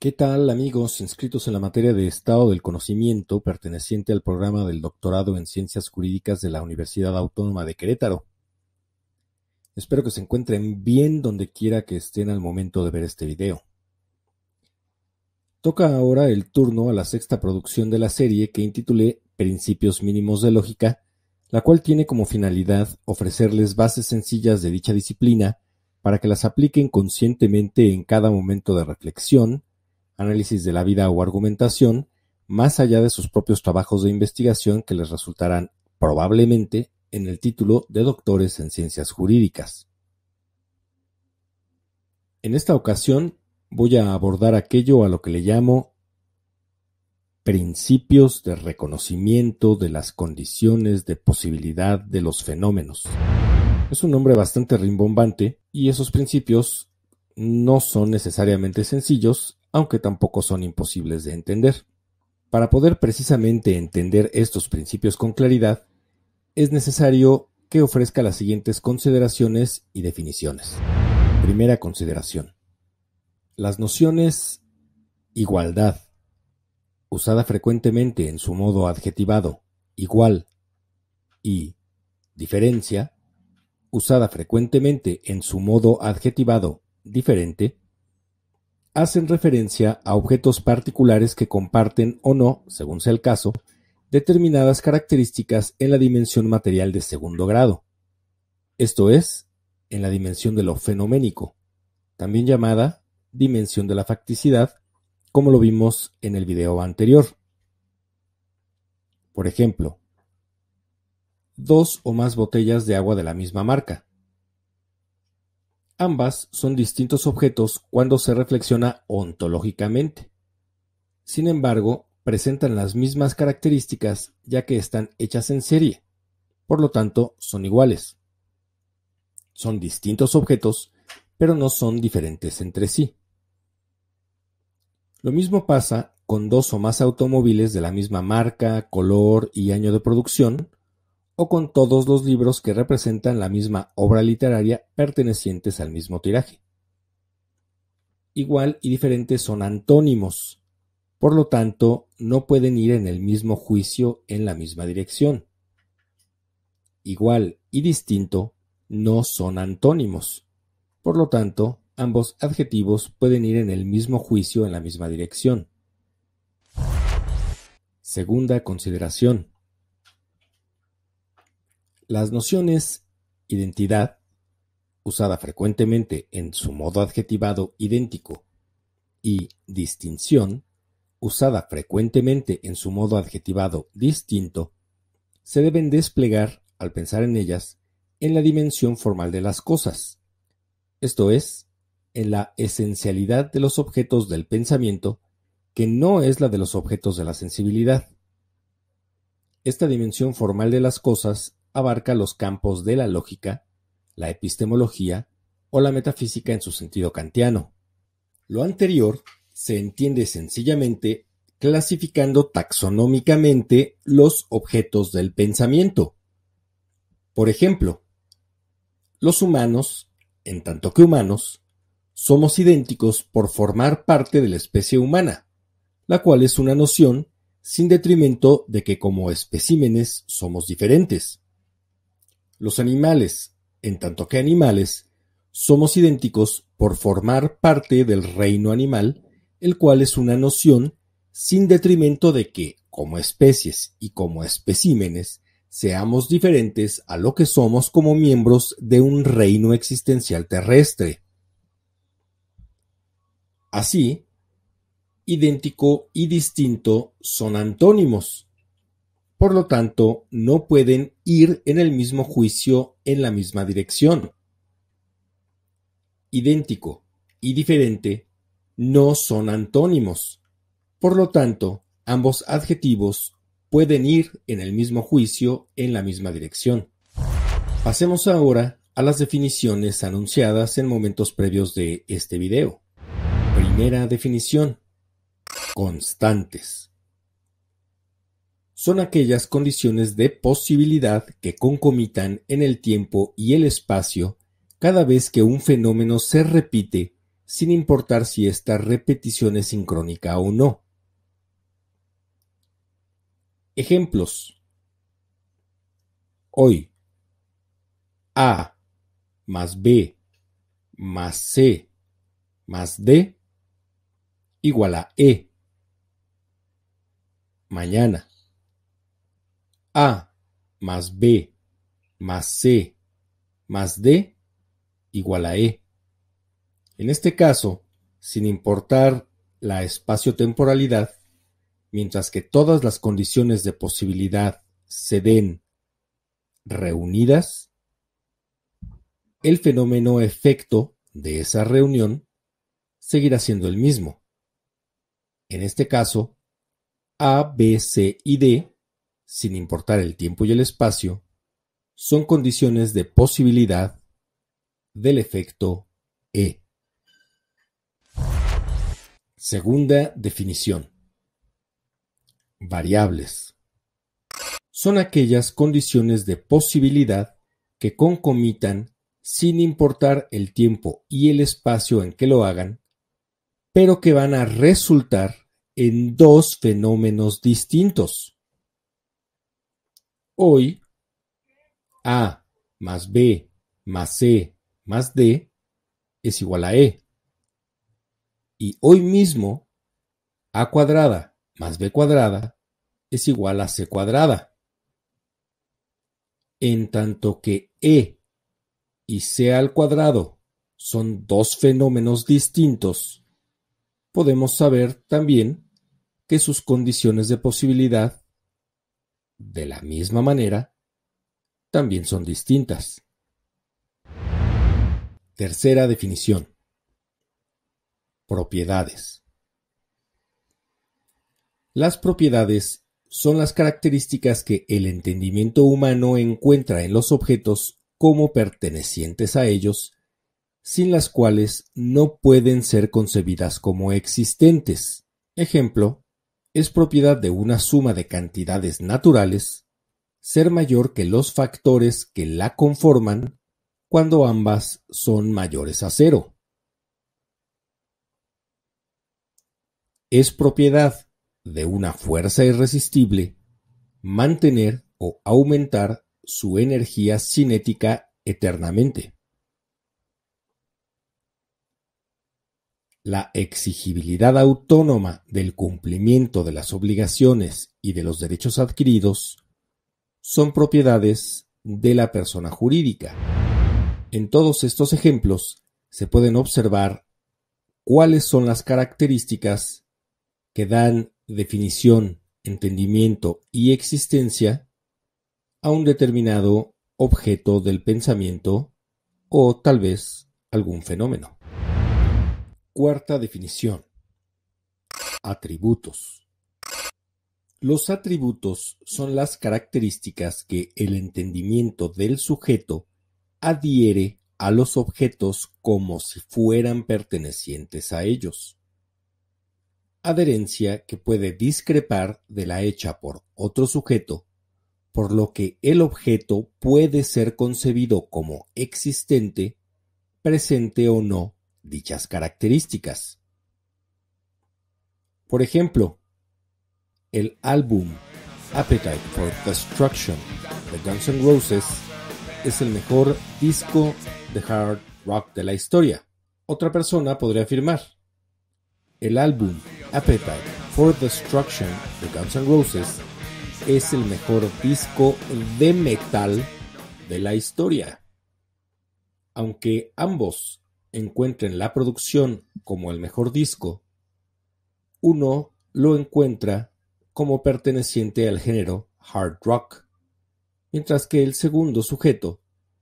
¿Qué tal, amigos inscritos en la materia de Estado del Conocimiento perteneciente al programa del Doctorado en Ciencias Jurídicas de la Universidad Autónoma de Querétaro? Espero que se encuentren bien donde quiera que estén al momento de ver este video. Toca ahora el turno a la sexta producción de la serie que intitulé Principios Mínimos de Lógica, la cual tiene como finalidad ofrecerles bases sencillas de dicha disciplina para que las apliquen conscientemente en cada momento de reflexión, análisis de la vida o argumentación, más allá de sus propios trabajos de investigación que les resultarán, probablemente, en el título de doctores en ciencias jurídicas. En esta ocasión voy a abordar aquello a lo que le llamo principios de reconocimiento de las condiciones de posibilidad de los fenómenos. Es un nombre bastante rimbombante y esos principios no son necesariamente sencillos, aunque tampoco son imposibles de entender. Para poder precisamente entender estos principios con claridad, es necesario que ofrezca las siguientes consideraciones y definiciones. Primera consideración. Las nociones igualdad, usada frecuentemente en su modo adjetivado igual, y diferencia, usada frecuentemente en su modo adjetivado diferente, hacen referencia a objetos particulares que comparten o no, según sea el caso, determinadas características en la dimensión material de segundo grado, esto es, en la dimensión de lo fenoménico, también llamada dimensión de la facticidad, como lo vimos en el video anterior. Por ejemplo, dos o más botellas de agua de la misma marca. Ambas son distintos objetos cuando se reflexiona ontológicamente. Sin embargo, presentan las mismas características ya que están hechas en serie, por lo tanto son iguales. Son distintos objetos, pero no son diferentes entre sí. Lo mismo pasa con dos o más automóviles de la misma marca, color y año de producción, o con todos los libros que representan la misma obra literaria pertenecientes al mismo tiraje. Igual y diferente son antónimos, por lo tanto, no pueden ir en el mismo juicio en la misma dirección. Igual y distinto no son antónimos, por lo tanto, ambos adjetivos pueden ir en el mismo juicio en la misma dirección. Segunda consideración. Las nociones identidad, usada frecuentemente en su modo adjetivado idéntico, y distinción, usada frecuentemente en su modo adjetivado distinto, se deben desplegar, al pensar en ellas, en la dimensión formal de las cosas, esto es, en la esencialidad de los objetos del pensamiento, que no es la de los objetos de la sensibilidad. Esta dimensión formal de las cosas abarca los campos de la lógica, la epistemología o la metafísica en su sentido kantiano. Lo anterior se entiende sencillamente clasificando taxonómicamente los objetos del pensamiento. Por ejemplo, los humanos, en tanto que humanos, somos idénticos por formar parte de la especie humana, la cual es una noción sin detrimento de que como especímenes somos diferentes. Los animales, en tanto que animales, somos idénticos por formar parte del reino animal, el cual es una noción sin detrimento de que, como especies y como especímenes, seamos diferentes a lo que somos como miembros de un reino existencial terrestre. Así, idéntico y distinto son antónimos. Por lo tanto, no pueden ir en el mismo juicio en la misma dirección. Idéntico y diferente no son antónimos. Por lo tanto, ambos adjetivos pueden ir en el mismo juicio en la misma dirección. Pasemos ahora a las definiciones anunciadas en momentos previos de este video. Primera definición. Constantes. Son aquellas condiciones de posibilidad que concomitan en el tiempo y el espacio cada vez que un fenómeno se repite sin importar si esta repetición es sincrónica o no. Ejemplos. Hoy, A más B más C más D igual a E. Mañana, A más B más C más D igual a E. En este caso, sin importar la espacio-temporalidad, mientras que todas las condiciones de posibilidad se den reunidas, el fenómeno efecto de esa reunión seguirá siendo el mismo. En este caso, A, B, C y D, sin importar el tiempo y el espacio, son condiciones de posibilidad del efecto E. Segunda definición. Variables. Son aquellas condiciones de posibilidad que concomitan sin importar el tiempo y el espacio en que lo hagan, pero que van a resultar en dos fenómenos distintos. Hoy, A más B más C más D es igual a E. Y hoy mismo, A cuadrada más B cuadrada es igual a C cuadrada. En tanto que E y C al cuadrado son dos fenómenos distintos, podemos saber también que sus condiciones de posibilidad, de la misma manera, también son distintas. Tercera definición. Propiedades. Las propiedades son las características que el entendimiento humano encuentra en los objetos como pertenecientes a ellos, sin las cuales no pueden ser concebidas como existentes. Ejemplo, es propiedad de una suma de cantidades naturales ser mayor que los factores que la conforman cuando ambas son mayores a 0. Es propiedad de una fuerza irresistible mantener o aumentar su energía cinética eternamente. La exigibilidad autónoma del cumplimiento de las obligaciones y de los derechos adquiridos son propiedades de la persona jurídica. En todos estos ejemplos se pueden observar cuáles son las características que dan definición, entendimiento y existencia a un determinado objeto del pensamiento o tal vez algún fenómeno. Cuarta definición. Atributos. Los atributos son las características que el entendimiento del sujeto adhiere a los objetos como si fueran pertenecientes a ellos. Adherencia que puede discrepar de la hecha por otro sujeto, por lo que el objeto puede ser concebido como existente, presente o no dichas características. Por ejemplo, el álbum Appetite for Destruction de Guns N' Roses es el mejor disco de hard rock de la historia. Otra persona podría afirmar: el álbum Appetite for Destruction de Guns N' Roses es el mejor disco de metal de la historia. Aunque ambos encuentren la producción como el mejor disco, uno lo encuentra como perteneciente al género hard rock, mientras que el segundo sujeto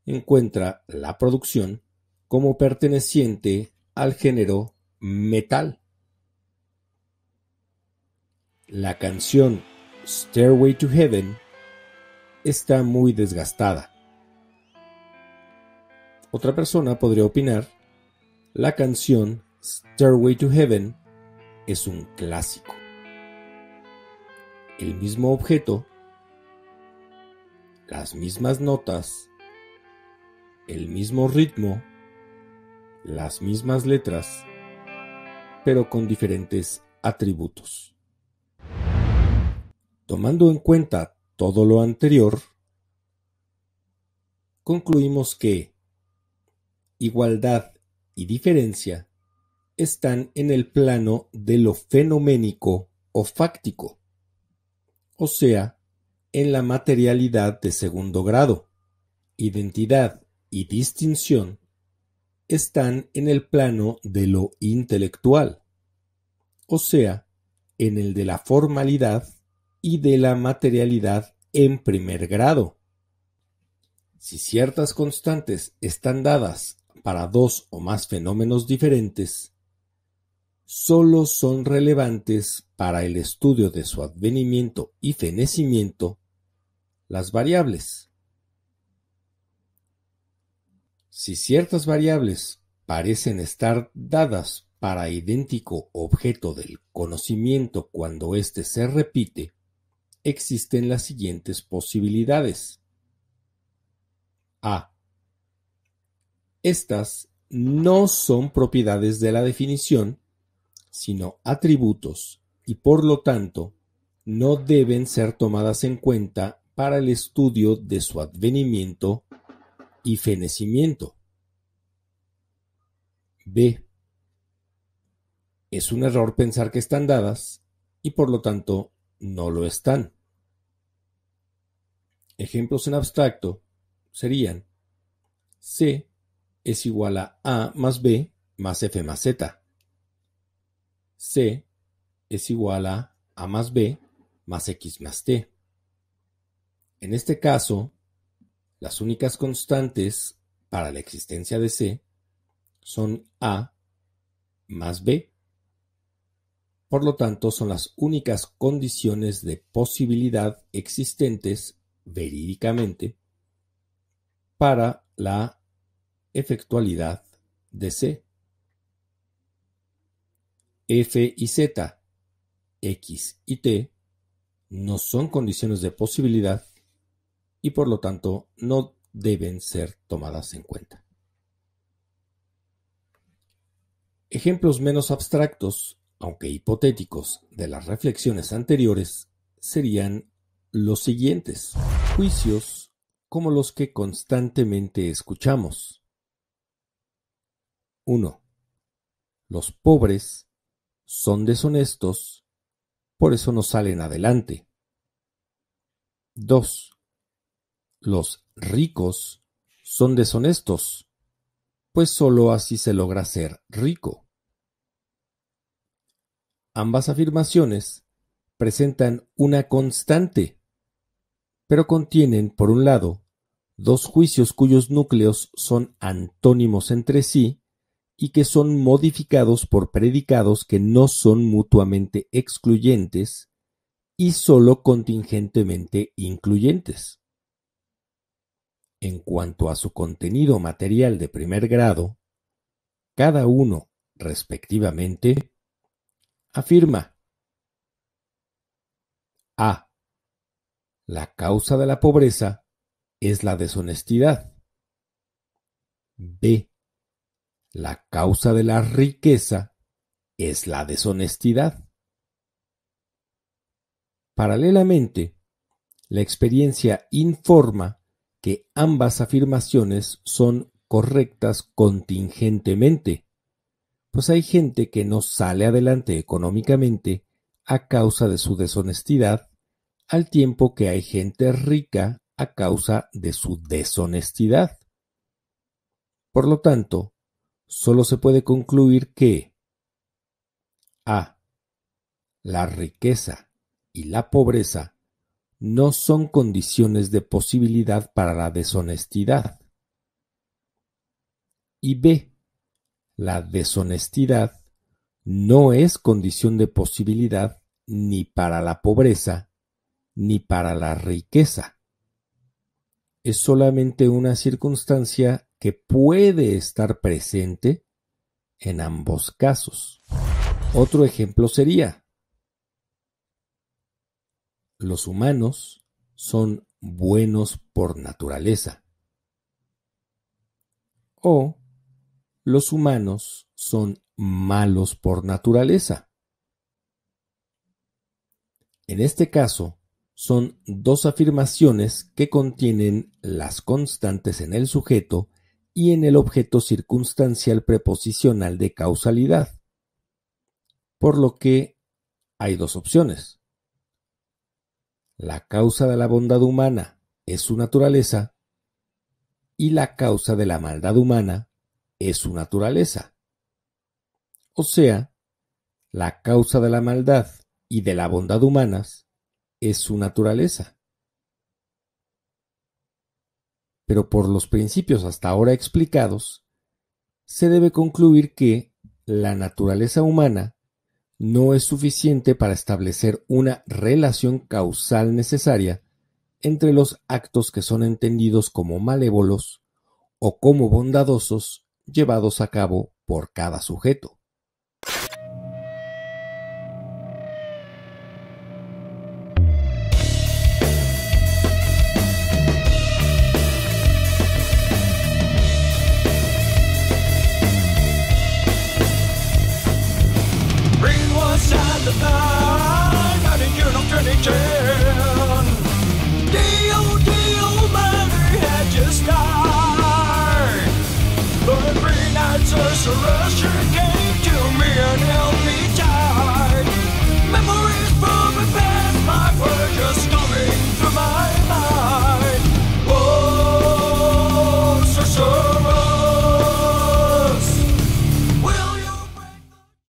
encuentra la producción como perteneciente al género metal. La canción Stairway to Heaven está muy desgastada. Otra persona podría opinar: la canción Stairway to Heaven es un clásico. El mismo objeto, las mismas notas, el mismo ritmo, las mismas letras, pero con diferentes atributos. Tomando en cuenta todo lo anterior, concluimos que igualdad y diferencia están en el plano de lo fenoménico o fáctico, o sea, en la materialidad de segundo grado. Identidad y distinción están en el plano de lo intelectual, o sea, en el de la formalidad y de la materialidad en primer grado. Si ciertas constantes están dadas para dos o más fenómenos diferentes, solo son relevantes para el estudio de su advenimiento y fenecimiento las variables. Si ciertas variables parecen estar dadas para idéntico objeto del conocimiento cuando éste se repite, existen las siguientes posibilidades. A. Estas no son propiedades de la definición, sino atributos, y por lo tanto no deben ser tomadas en cuenta para el estudio de su advenimiento y fenecimiento. B. Es un error pensar que están dadas y por lo tanto no lo están. Ejemplos en abstracto serían: C es igual a más B más F más Z. C es igual a más B más X más T. En este caso, las únicas constantes para la existencia de C son A más B. Por lo tanto, son las únicas condiciones de posibilidad existentes verídicamente para la efectualidad de C. F y Z, X y T no son condiciones de posibilidad y por lo tanto no deben ser tomadas en cuenta. Ejemplos menos abstractos, aunque hipotéticos, de las reflexiones anteriores serían los siguientes: juicios como los que constantemente escuchamos. 1. Los pobres son deshonestos, por eso no salen adelante. 2. Los ricos son deshonestos, pues solo así se logra ser rico. Ambas afirmaciones presentan una constante, pero contienen, por un lado, dos juicios cuyos núcleos son antónimos entre sí y que son modificados por predicados que no son mutuamente excluyentes y sólo contingentemente incluyentes. En cuanto a su contenido material de primer grado, cada uno, respectivamente, afirma: A. La causa de la pobreza es la deshonestidad. B. La causa de la riqueza es la deshonestidad. Paralelamente, la experiencia informa que ambas afirmaciones son correctas contingentemente, pues hay gente que no sale adelante económicamente a causa de su deshonestidad, al tiempo que hay gente rica a causa de su deshonestidad. Por lo tanto, solo se puede concluir que A. La riqueza y la pobreza no son condiciones de posibilidad para la deshonestidad. Y B. La deshonestidad no es condición de posibilidad ni para la pobreza ni para la riqueza. Es solamente una circunstancia que puede estar presente en ambos casos. Otro ejemplo sería: los humanos son buenos por naturaleza. O los humanos son malos por naturaleza. En este caso, son dos afirmaciones que contienen las constantes en el sujeto y en el objeto circunstancial preposicional de causalidad, por lo que hay dos opciones. La causa de la bondad humana es su naturaleza y la causa de la maldad humana es su naturaleza. O sea, la causa de la maldad y de la bondad humanas es su naturaleza. Pero por los principios hasta ahora explicados, se debe concluir que la naturaleza humana no es suficiente para establecer una relación causal necesaria entre los actos que son entendidos como malévolos o como bondadosos llevados a cabo por cada sujeto. Brainwash at the back.